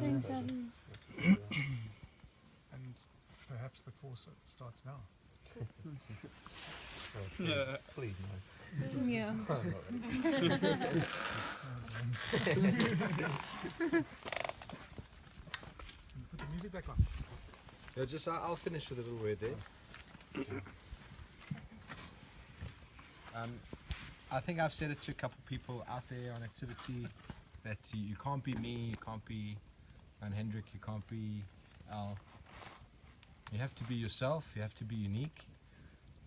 Thanks, Alan. And perhaps the course starts now. So please no. Yeah. I'm not ready. Put the music back on. Yeah, just I'll finish with a little word there. I think I've said it to a couple of people out there on activity that you can't be me, you can't be Van Hendrik, you can't be Al. You have to be yourself, you have to be unique.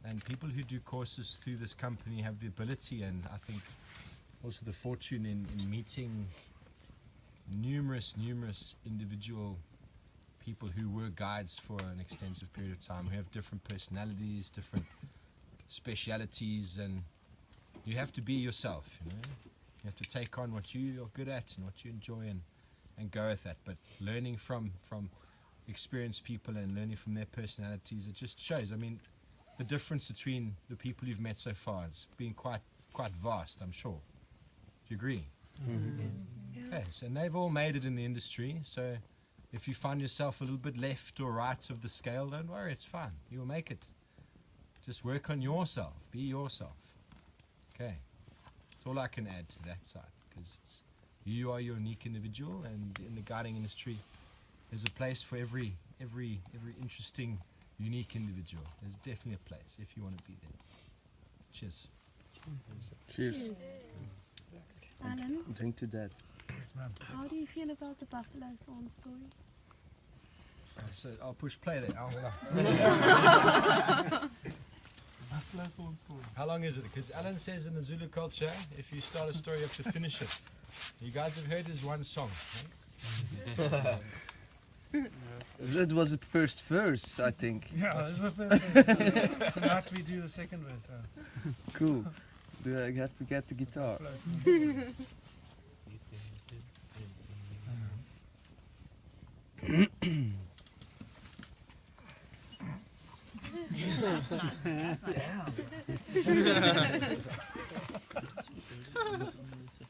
And people who do courses through this company have the ability and I think also the fortune in meeting numerous individual people who were guides for an extensive period of time, who have different personalities, different specialities, and you have to be yourself, you know. You have to take on what you are good at and what you enjoy and go with that. But learning from experienced people and learning from their personalities, it just shows. I mean, the difference between the people you've met so far, it's been quite vast, I'm sure. Do you agree? Yeah. Okay, so, and they've all made it in the industry, so if you find yourself a little bit left or right of the scale, don't worry, it's fine. You will make it. Just work on yourself. Be yourself. Okay. That's all I can add to that side, because you are your unique individual, and in the guiding industry, there's a place for every interesting, unique individual. There's definitely a place if you want to be there. Cheers. Cheers. Alan, Drink to that. Yes, ma'am. how do you feel about the Buffalo Thorn story? So I'll push play there. Buffalo Thorn story. How long is it? Because Alan says in the Zulu culture, if you start a story, you have to finish it. You guys have heard his one song, right? That was the first verse, I think. Yeah, this is the first verse. Tonight we do the second verse. Cool. Do I have to get the guitar? Buffalo Thorn story.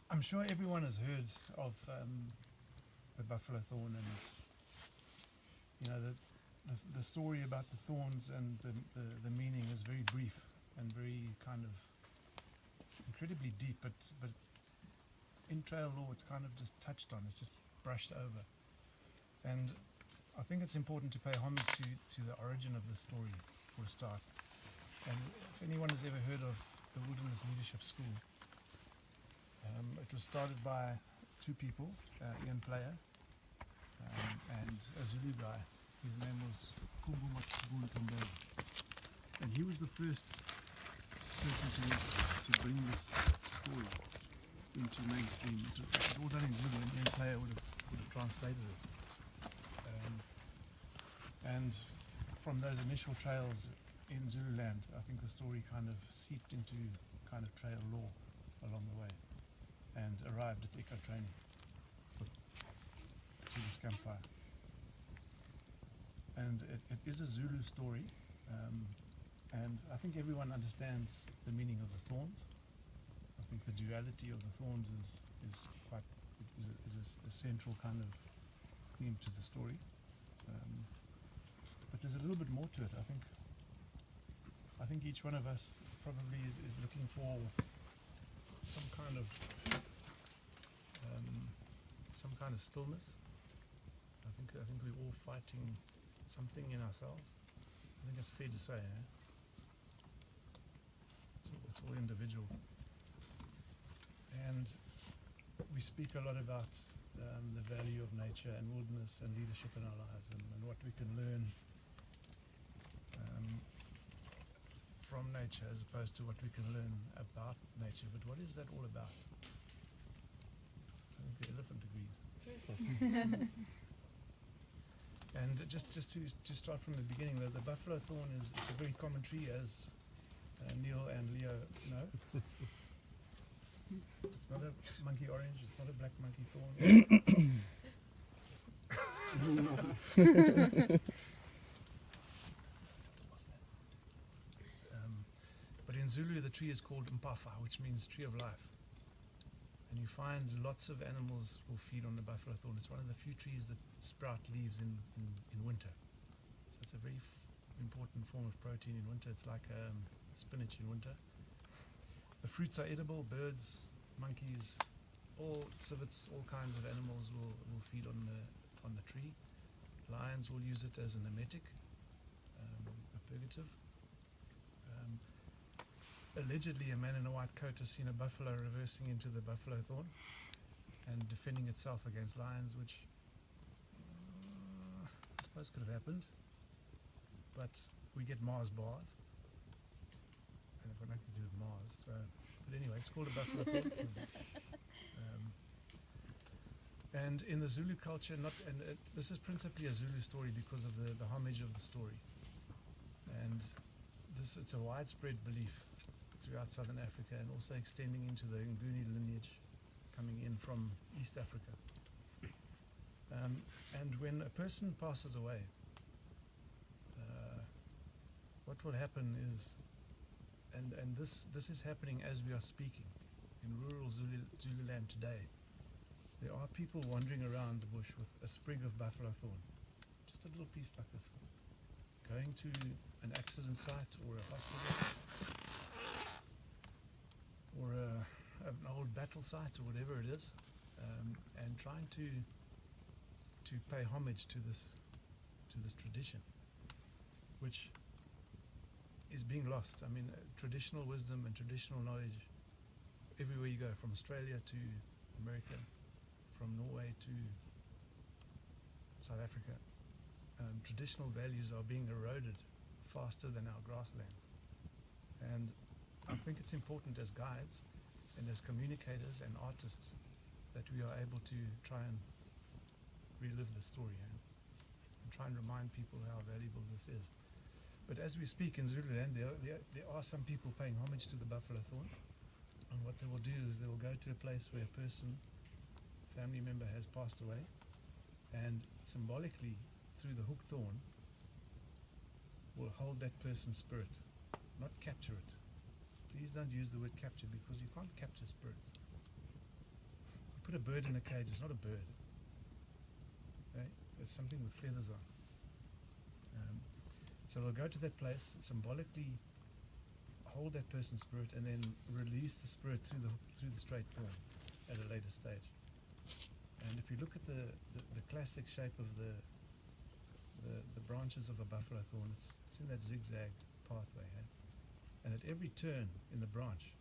I'm sure everyone has heard of the Buffalo Thorn, and you know the story about the thorns and the meaning is very brief and very kind of incredibly deep, but in trail law it's kind of just touched on, it's just brushed over. And I think it's important to pay homage to the origin of the story for a start. And if anyone has ever heard of the Wilderness Leadership School, it was started by two people, Ian Player and a Zulu guy. His name was Kumbu Matsubun. And he was the first person to bring this story into mainstream. It was all done in Zulu, and Ian Player would have translated it. And from those initial trails in Zululand, I think the story kind of seeped into kind of trail law along the way and arrived at eco training through this campfire. And it is a Zulu story, and I think everyone understands the meaning of the thorns. I think the duality of the thorns is a central kind of theme to the story. But there's a little bit more to it. I think each one of us probably is looking for some kind of stillness. I think we're all fighting something in ourselves. I think that's fair to say. It's all individual, and we speak a lot about the value of nature and wilderness and leadership in our lives, and what we can learn from nature as opposed to what we can learn about nature. But what is that all about? I think the elephant agrees. And just to start from the beginning, the buffalo thorn it's a very common tree, as Neil and Leo know. It's not a monkey orange, it's not a black monkey thorn. But in in Zulu, the tree is called Mpafa, which means tree of life. And you find lots of animals will feed on the buffalo thorn. It's one of the few trees that sprout leaves in winter. So it's a very important form of protein in winter. It's like spinach in winter. The fruits are edible. Birds, monkeys, all civets, all kinds of animals will feed on the tree. Lions will use it as an emetic, a purgative. Allegedly, a man in a white coat has seen a buffalo reversing into the buffalo thorn and defending itself against lions, which I suppose could have happened. But we get Mars bars, and I've got nothing to do with Mars. So, but anyway, it's called a buffalo thorn. And in the Zulu culture, this is principally a Zulu story because of the homage of the story. And it's a widespread belief throughout southern Africa and also extending into the Nguni lineage coming in from East Africa. And when a person passes away, what will happen is, and this is happening as we are speaking in rural Zululand today, there are people wandering around the bush with a sprig of buffalo thorn, just a little piece like this, going to an accident site or a hospital or an old battle site or whatever it is, and trying to pay homage to this tradition, which is being lost. I mean, traditional wisdom and traditional knowledge everywhere you go, from Australia to America, from Norway to South Africa. Traditional values are being eroded faster than our grasslands. And I think it's important as guides and as communicators and artists that we are able to try and relive the story and try and remind people how valuable this is. But as we speak in Zululand, there are some people paying homage to the buffalo thorn. And what they will do is they will go to a place where a family member has passed away, and symbolically, through the hook thorn, will hold that person's spirit, not capture it. Please don't use the word capture, because you can't capture spirits. You put a bird in a cage, it's not a bird. Okay? It's something with feathers on. So they'll go to that place, symbolically hold that person's spirit, and then release the spirit through the straight thorn at a later stage. And if you look at the classic shape of the branches of a buffalo thorn, it's in that zigzag pathway. Eh? And at every turn in the branch,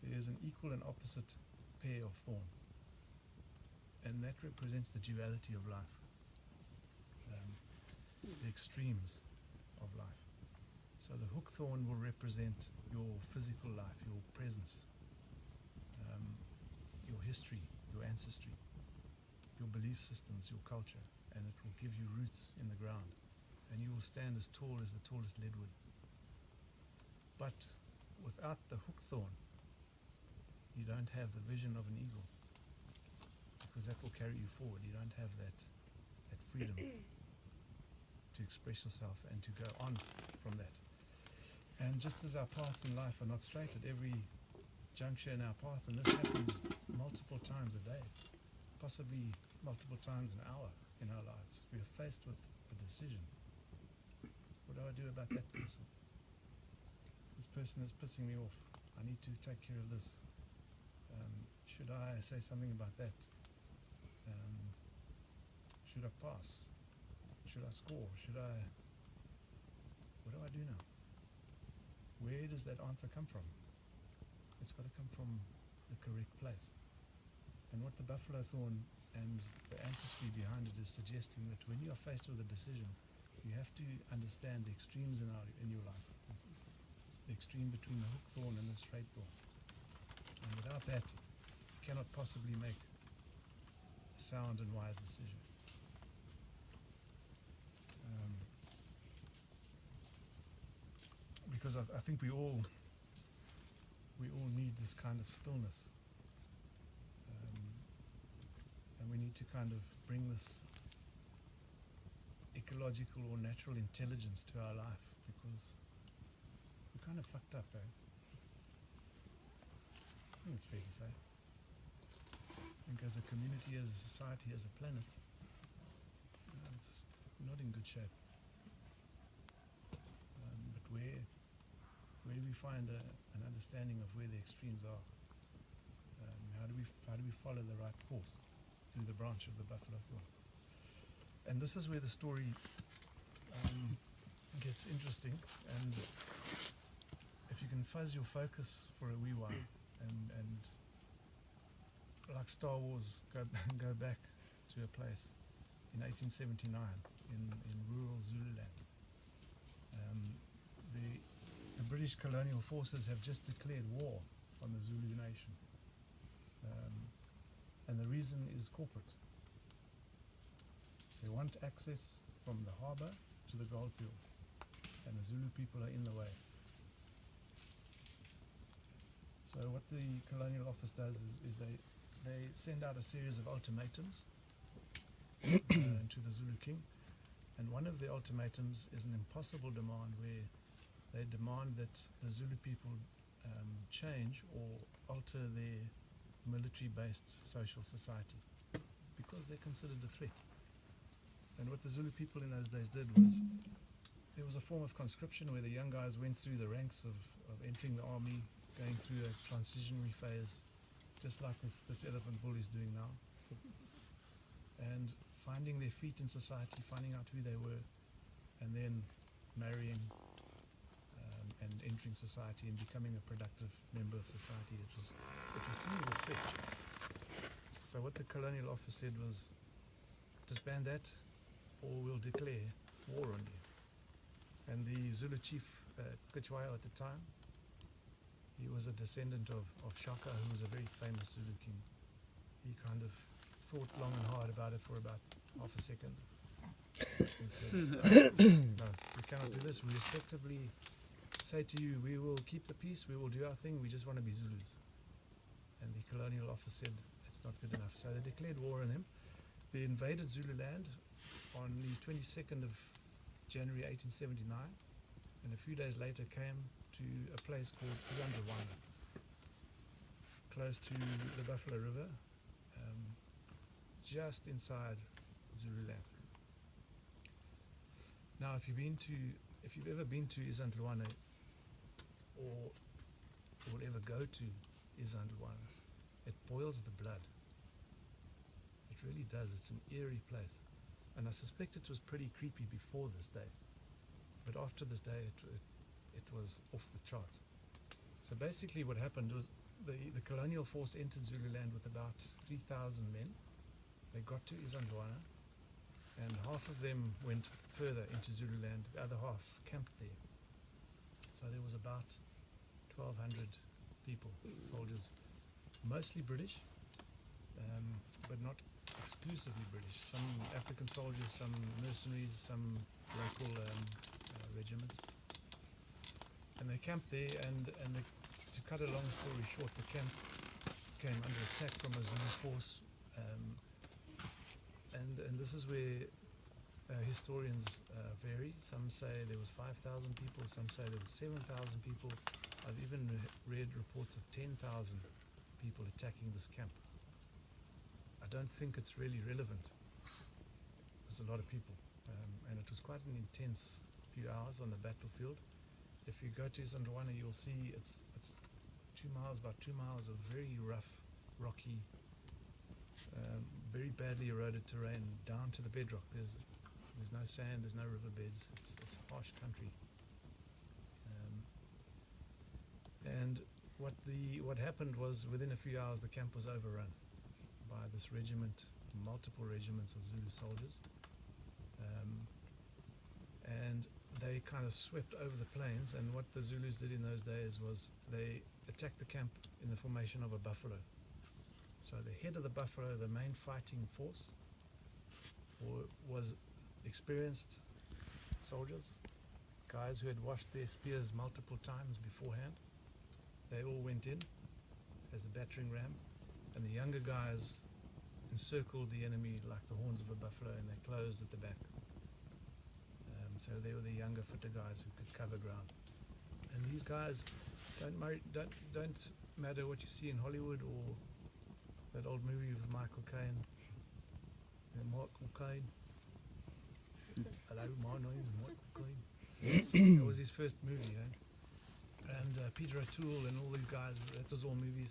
there is an equal and opposite pair of thorns. And that represents the duality of life, the extremes of life. So the hook thorn will represent your physical life, your presence, your history, your ancestry, your belief systems, your culture, and it will give you roots in the ground, and you will stand as tall as the tallest leadwood. But without the hook thorn, you don't have the vision of an eagle, because that will carry you forward. You don't have that freedom to express yourself and to go on from that. And just as our paths in life are not straight at every juncture in our path, and this happens multiple times a day, possibly multiple times an hour in our lives, we are faced with a decision. What do I do about that person? This person is pissing me off. I need to take care of this. Should I say something about that? Should I pass? Should I score? What do I do now? Where does that answer come from? It's got to come from the correct place. And what the buffalo thorn and the ancestry behind it is suggesting, that when you are faced with a decision, you have to understand the extremes in your life. The extreme between the hook thorn and the straight thorn. And without that, you cannot possibly make a sound and wise decision. Because I think we all need this kind of stillness, and we need to kind of bring this ecological or natural intelligence to our life, because we're kind of of fucked up, eh? I think it's fair to say. I think as a community, as a society, as a planet, it's not in good shape. But where do we find an understanding of where the extremes are? How do we follow the right course through the branch of the buffalo thorn? And this is where the story gets interesting. And if you can fuzz your focus for a wee while, and like Star Wars, go back to a place in 1879 in rural Zululand. The British colonial forces have just declared war on the Zulu nation. And the reason is corporate. They want access from the harbour to the goldfields, and the Zulu people are in the way. So what the colonial office does is they send out a series of ultimatums to the Zulu king, and one of the ultimatums is an impossible demand where they demand that the Zulu people change or alter their military-based social society because they're considered a threat. And what the Zulu people in those days did was, there was a form of conscription where the young guys went through the ranks of entering the army, going through a transitionary phase, just like this elephant bull is doing now, and finding their feet in society, finding out who they were, and then marrying and entering society and becoming a productive member of society. It was seen as a threat. So what the colonial office said was, disband that, or we'll declare war on you. And the Zulu chief, Cetshwayo at the time, he was a descendant of Shaka, who was a very famous Zulu king. He kind of thought long and hard about it for about half a second. And said, no, we cannot do this. We respectively say to you, we will keep the peace, we will do our thing, we just want to be Zulus. And the colonial office said, it's not good enough. So they declared war on him. They invaded Zululand on the 22nd of January 1879, and a few days later came to a place called Isandlwana, close to the Buffalo River, just inside Zululand. Now, if you've ever been to Isandlwana, or will ever go to Isandlwana, it boils the blood. It really does. It's an eerie place. And I suspect it was pretty creepy before this day. But after this day, it was off the charts. So basically what happened was the colonial force entered Zululand with about 3,000 men. They got to Isandlwana, and half of them went further into Zululand, the other half camped there. So there was about 1,200 people, soldiers, mostly British, but not exclusively British. Some African soldiers, some mercenaries, some local regiments. And they camped there, and to cut a long story short, the camp came under attack from a Zulu force, and this is where historians vary. Some say there was 5,000 people, some say there was 7,000 people. I've even read reports of 10,000 people attacking this camp. I don't think it's really relevant. It was a lot of people, and it was quite an intense few hours on the battlefield. If you go to Isandlwana, you'll see it's 2 miles, about 2 miles of very rough, rocky, very badly eroded terrain down to the bedrock. There's no sand, there's no riverbeds. It's a harsh country. And what happened was, within a few hours, the camp was overrun by this regiment, multiple regiments of Zulu soldiers, and they kind of swept over the plains. And what the Zulus did in those days was they attacked the camp in the formation of a buffalo. So the head of the buffalo, the main fighting force, was experienced soldiers, guys who had washed their spears multiple times beforehand. They all went in as the battering ram, and the younger guys encircled the enemy like the horns of a buffalo, and they closed at the back. So they were the younger, fitter guys who could cover ground. And these guys don't matter what you see in Hollywood or that old movie with Michael Caine. Michael Caine. Hello, my name is Michael Caine. That was his first movie, eh? And Peter O'Toole and all these guys, that was all movies.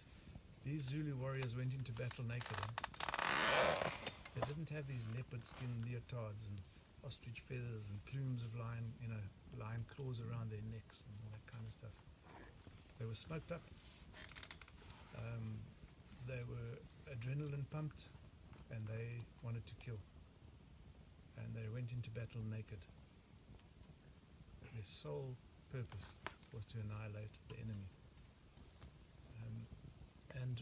These Zulu warriors went into battle naked. Eh? They didn't have these leopard skin leotards and ostrich feathers and plumes of lion claws around their necks and all that kind of stuff. They were smoked up. They were adrenaline pumped, and they wanted to kill. And they went into battle naked. Their sole purpose was to annihilate the enemy. And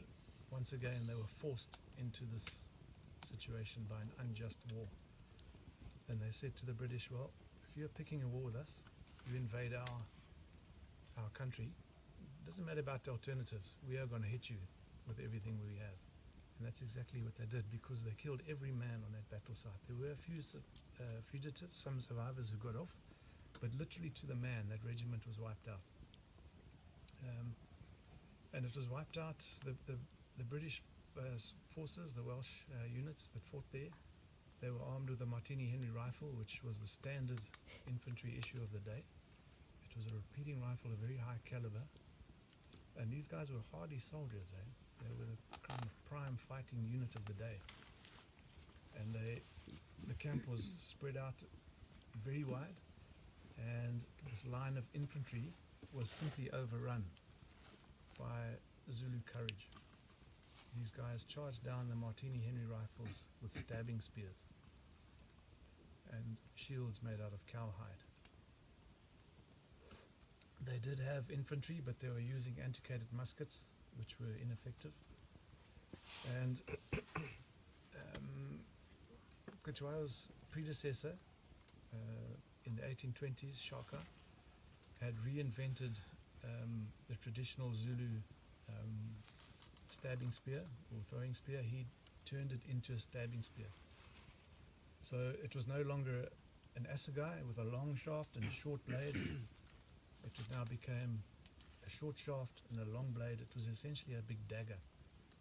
once again, they were forced into this situation by an unjust war. And they said to the British, well, if you're picking a war with us, you invade our country, it doesn't matter about the alternatives, we are going to hit you with everything we have. And that's exactly what they did, because they killed every man on that battle site. There were a few fugitives, some survivors who got off, but literally to the man, that regiment was wiped out. And it was wiped out. The British forces, the Welsh unit that fought there, they were armed with a Martini Henry rifle, which was the standard infantry issue of the day. It was a repeating rifle of very high caliber. And these guys were hardy soldiers, eh? They were the kind of prime fighting unit of the day. And the camp was spread out very wide, and this line of infantry was simply overrun by Zulu courage. These guys charged down the Martini Henry rifles with stabbing spears and shields made out of cowhide. They did have infantry, but they were using antiquated muskets, which were ineffective. And Cetshwayo's predecessor in the 1820s, Shaka, had reinvented the traditional Zulu stabbing spear or throwing spear. He turned it into a stabbing spear. So it was no longer an assegai with a long shaft and a short blade. It now became a short shaft and a long blade. It was essentially a big dagger,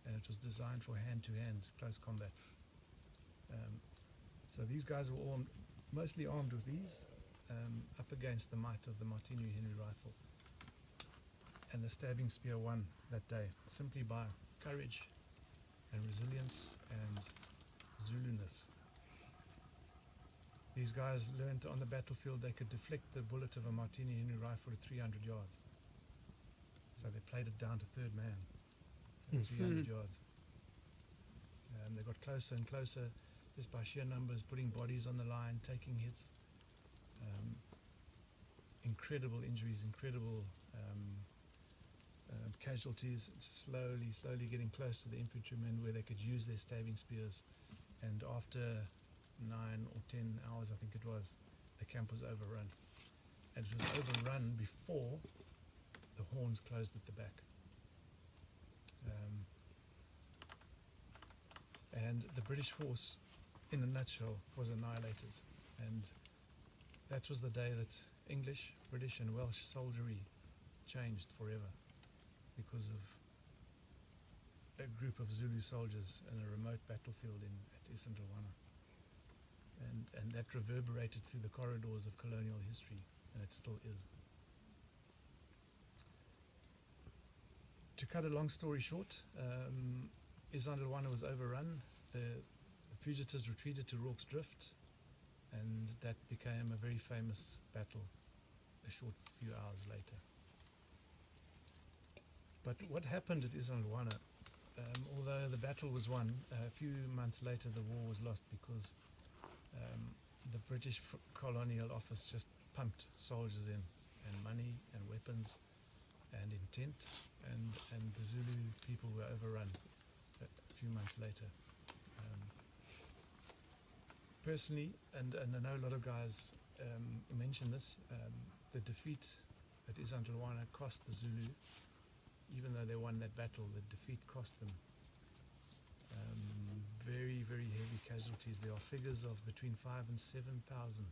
and it was designed for hand-to-hand close combat. So these guys were all mostly armed with these, up against the might of the Martini Henry rifle. And the stabbing spear won that day, simply by courage and resilience and Zuluness. These guys learned on the battlefield they could deflect the bullet of a Martini Henry rifle at 300 yards. So they played it down to third man at 300 yards. They got closer and closer just by sheer numbers, putting bodies on the line, taking hits. Incredible injuries, incredible casualties, slowly getting close to the infantrymen where they could use their stabbing spears. And after 9 or 10 hours, I think it was, the camp was overrun. And it was overrun before the horns closed at the back. And the British force, in a nutshell, was annihilated. And that was the day that English, British and Welsh soldiery changed forever, because of a group of Zulu soldiers in a remote battlefield at Isandlwana. And that reverberated through the corridors of colonial history, and it still is. To cut a long story short, Isandlwana was overrun. The fugitives retreated to Rorke's Drift, and that became a very famous battle a short few hours later. But what happened at Isandlwana, although the battle was won, a few months later the war was lost because the British Colonial Office just pumped soldiers in, and money and weapons and intent, and the Zulu people were overrun a few months later. Personally, and I know a lot of guys mention this, the defeat at Isandlwana cost the Zulu, even though they won that battle, the defeat cost them very, very heavy casualties. There are figures of between 5,000 and 7,000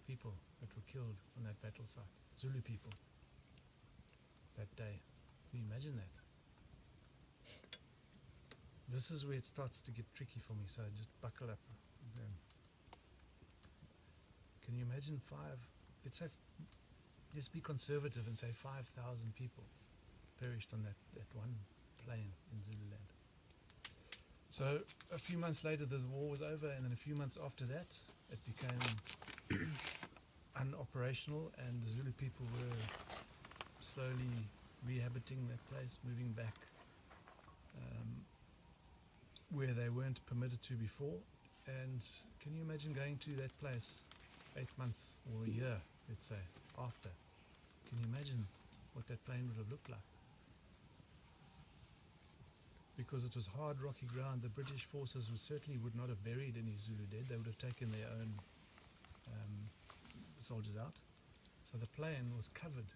people that were killed on that battle site, Zulu people. day. Can you imagine that? This is where it starts to get tricky for me, so just buckle up. Can you imagine let's be conservative and say 5,000 people perished on that one plane in Zululand. So a few months later, this war was over, and then a few months after that, it became unoperational, and the Zulu people were slowly rehabiting that place, moving back where they weren't permitted to before. And can you imagine going to that place 8 months or a year, let's say, after? Can you imagine what that plane would have looked like? Because it was hard, rocky ground, the British forces certainly would not have buried any Zulu dead. They would have taken their own soldiers out. So the plane was covered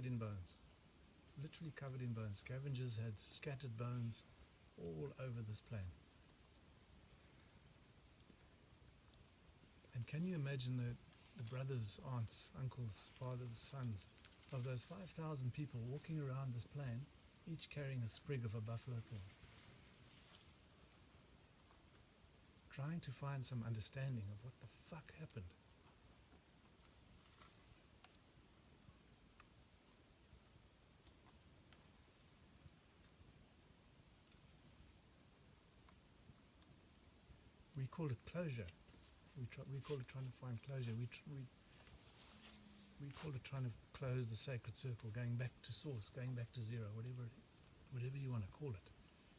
in bones, literally covered in bones. Scavengers had scattered bones all over this plane. And can you imagine the brothers, aunts, uncles, fathers, sons of those 5,000 people walking around this plane, each carrying a sprig of a buffalo thorn, trying to find some understanding of what the fuck happened. We call it closure. We call it trying to find closure. We call it trying to close the sacred circle, going back to source, going back to zero, whatever you want to call it.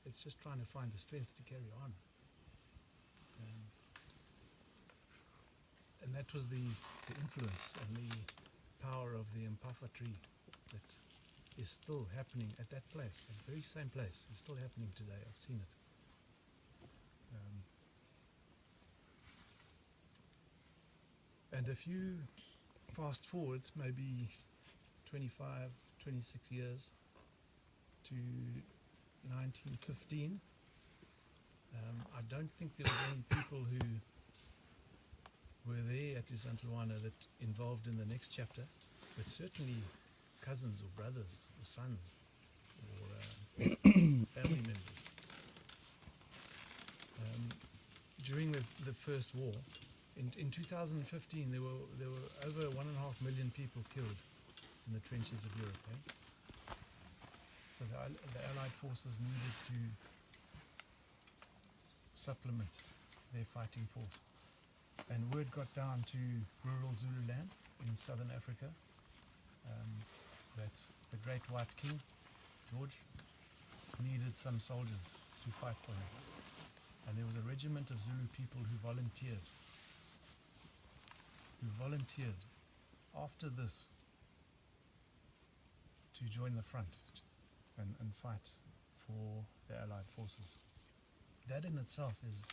It's just trying to find the strength to carry on. And that was the influence and the power of the Mpafa tree that is still happening at that place, that very same place. It's still happening today. I've seen it. And if you fast forward maybe 25, 26 years to 1915, I don't think there were any people who were there at Isandlwana that involved in the next chapter, but certainly cousins or brothers or sons or family members. During the First War, in 2015, there were over 1.5 million people killed in the trenches of Europe. So the Allied forces needed to supplement their fighting force. And word got down to rural Zululand in southern Africa that the Great White King, George, needed some soldiers to fight for him. And there was a regiment of Zulu people who volunteered after this to join the front and fight for the Allied forces. That in itself is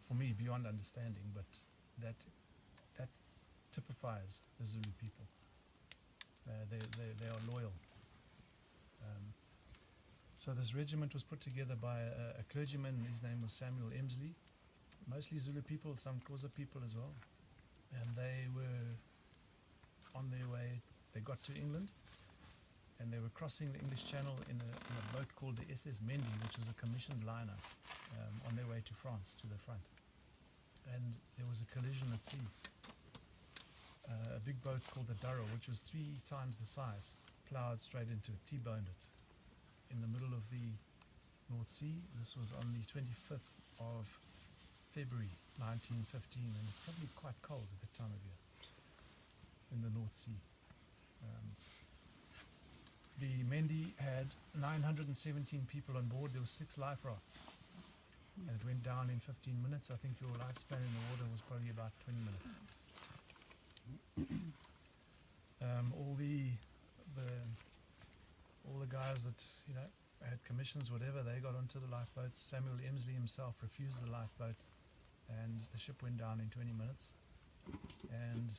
for me beyond understanding, but that typifies the Zulu people. They are loyal. So this regiment was put together by a clergyman. His name was Samuel Emsley. Mostly Zulu people, some Xhosa people as well. And they were on their way. They got to England, and they were crossing the English Channel in a boat called the SS Mendi, which was a commissioned liner, on their way to France, to the front. And there was a collision at sea. A big boat called the Durrow, which was 3 times the size, ploughed straight into it, T-boned it, in the middle of the North Sea. This was on the 25th of February 1915, and it's probably quite cold at that time of year in the North Sea. The Mendi had 917 people on board. There were 6 life rafts, and it went down in 15 minutes. I think your lifespan in the water was probably about 20 minutes. All the guys that had commissions, whatever, they got onto the lifeboats. Samuel Emsley himself refused the lifeboat, and the ship went down in 20 minutes. And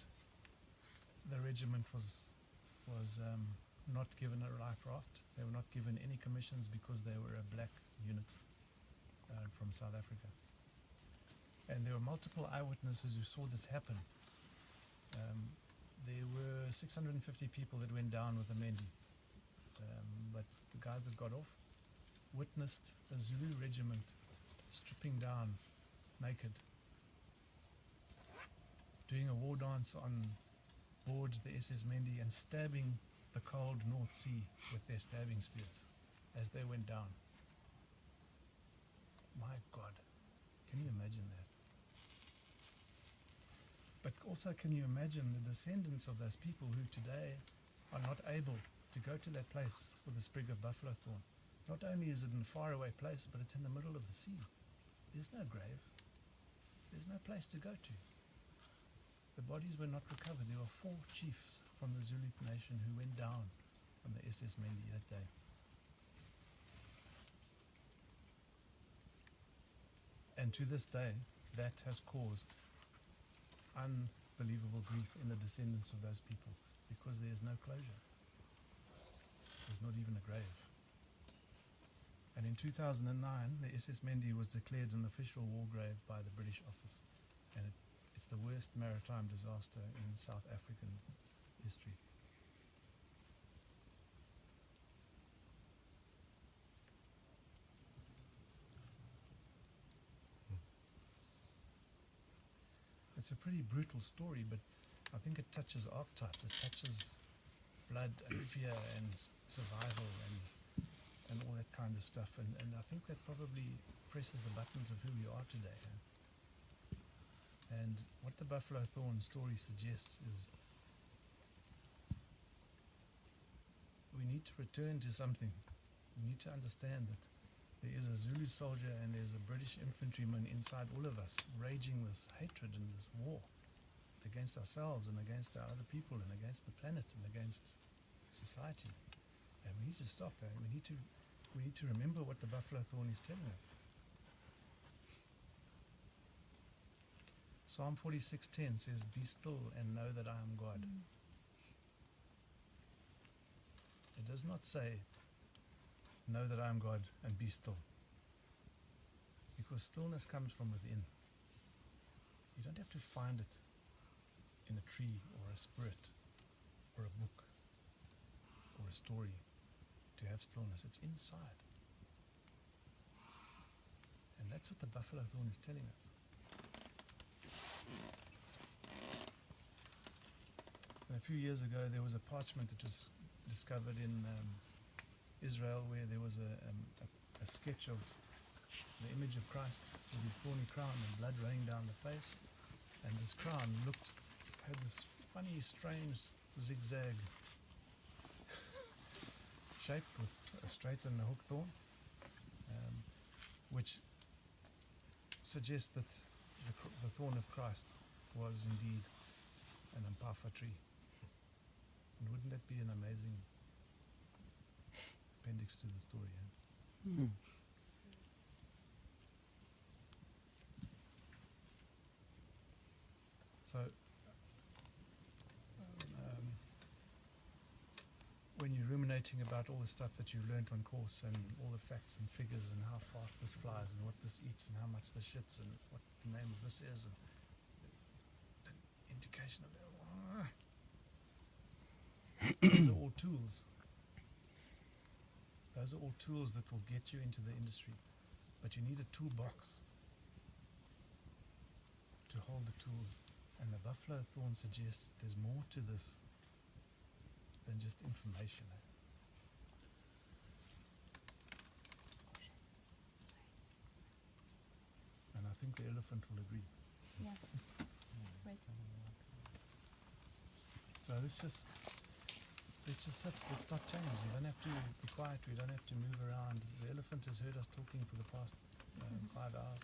the regiment was not given a life raft. They were not given any commissions because they were a black unit from South Africa. And there were multiple eyewitnesses who saw this happen. there were 650 people that went down with the Mendi. But the guys that got off witnessed a Zulu regiment stripping down naked, doing a war dance on board the SS Mendi and stabbing the cold North Sea with their stabbing spears as they went down. My God, can you imagine that? But also, can you imagine the descendants of those people who today are not able to go to that place for the sprig of buffalo thorn? Not only is it in a faraway place, but it's in the middle of the sea. There's no grave. There's no place to go to. The bodies were not recovered. There were 4 chiefs from the Zulu nation who went down on the SS Mendi that day. And to this day, that has caused unbelievable grief in the descendants of those people because there is no closure. There's not even a grave. And in 2009, the SS Mendi was declared an official war grave by the British office. And it's the worst maritime disaster in South African history. It's a pretty brutal story, but I think it touches archetypes. It touches blood and fear and survival and all that kind of stuff. And I think that probably presses the buttons of who we are today. And what the Buffalo Thorn story suggests is we need to return to something. We need to understand that there is a Zulu soldier and there's a British infantryman inside all of us, raging this hatred and this war against ourselves and against our other people and against the planet and against society. And we need to stop. We need to remember what the Buffalo Thorn is telling us. Psalm 46:10 says, "Be still and know that I am God." It does not say, "Know that I am God and be still." Because stillness comes from within. You don't have to find it in a tree or a spirit or a book or a story to have stillness. It's inside. And that's what the Buffalo Thorn is telling us. And a few years ago, there was a parchment that was discovered in Israel where there was a sketch of the image of Christ with his thorny crown and blood running down the face. And this crown had this funny, strange zigzag shape with a straight and a hook thorn, which suggests that the thorn of Christ was indeed an Mpafa tree. And wouldn't that be an amazing appendix to the story? So, when you're ruminating about all the stuff that you learnt on course and all the facts and figures and how fast this flies and what this eats and how much this shits and what the name of this is and the indication of that, those are all tools. Those are all tools that will get you into the industry. But you need a toolbox to hold the tools. And the Buffalo Thorn suggests there's more to this than just information. And I think the elephant will agree. Yeah. Right. So let's just sit, let's not change. We don't have to be quiet, we don't have to move around. The elephant has heard us talking for the past 5 hours.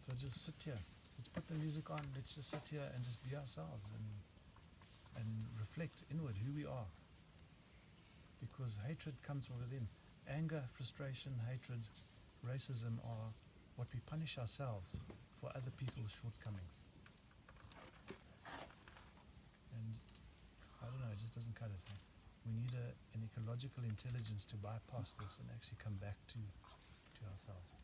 So just sit here. Let's put the music on, let's just sit here and just be ourselves and reflect inward who we are. Because hatred comes from within. Anger, frustration, hatred, racism are what we punish ourselves for other people's shortcomings. And I don't know, it just doesn't cut it. We need an ecological intelligence to bypass this and actually come back to ourselves.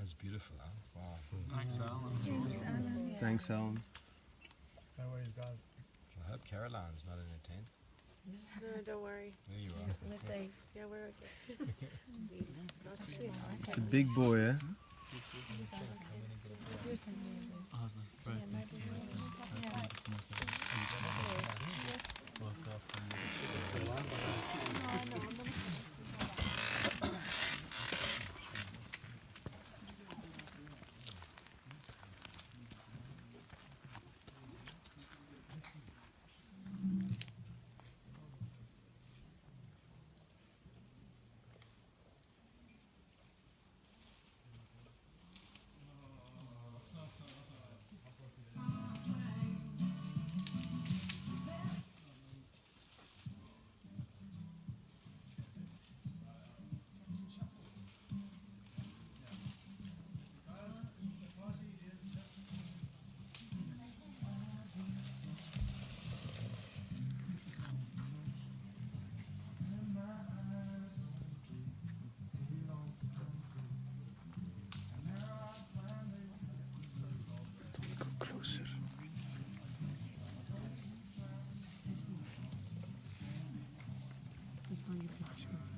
That's beautiful, huh? Wow. Thanks, Alan. Thanks, Alan. Yeah. Thanks, Alan. No worries, guys. I hope Caroline's not in a tent. No, don't worry. There you are. We're safe. Yeah, we're okay. Actually, I It's a big boy, eh? Oh, that's great. Yeah, maybe He's on your pictures.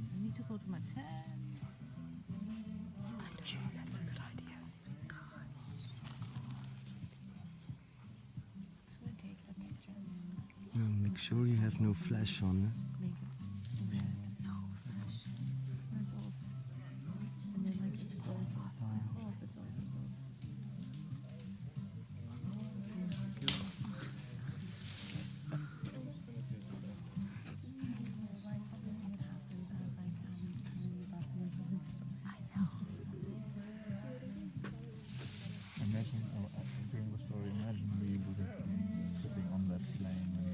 I need to go to my tent. That's a good idea. Just gonna take the picture. Make sure you have no flash on, eh? Make it red. No flash. It's off. And then like it's off. It's off. It's off. It's off. Imagine, during the story, imagine we would have been sitting on that plane and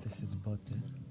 This is butt, eh?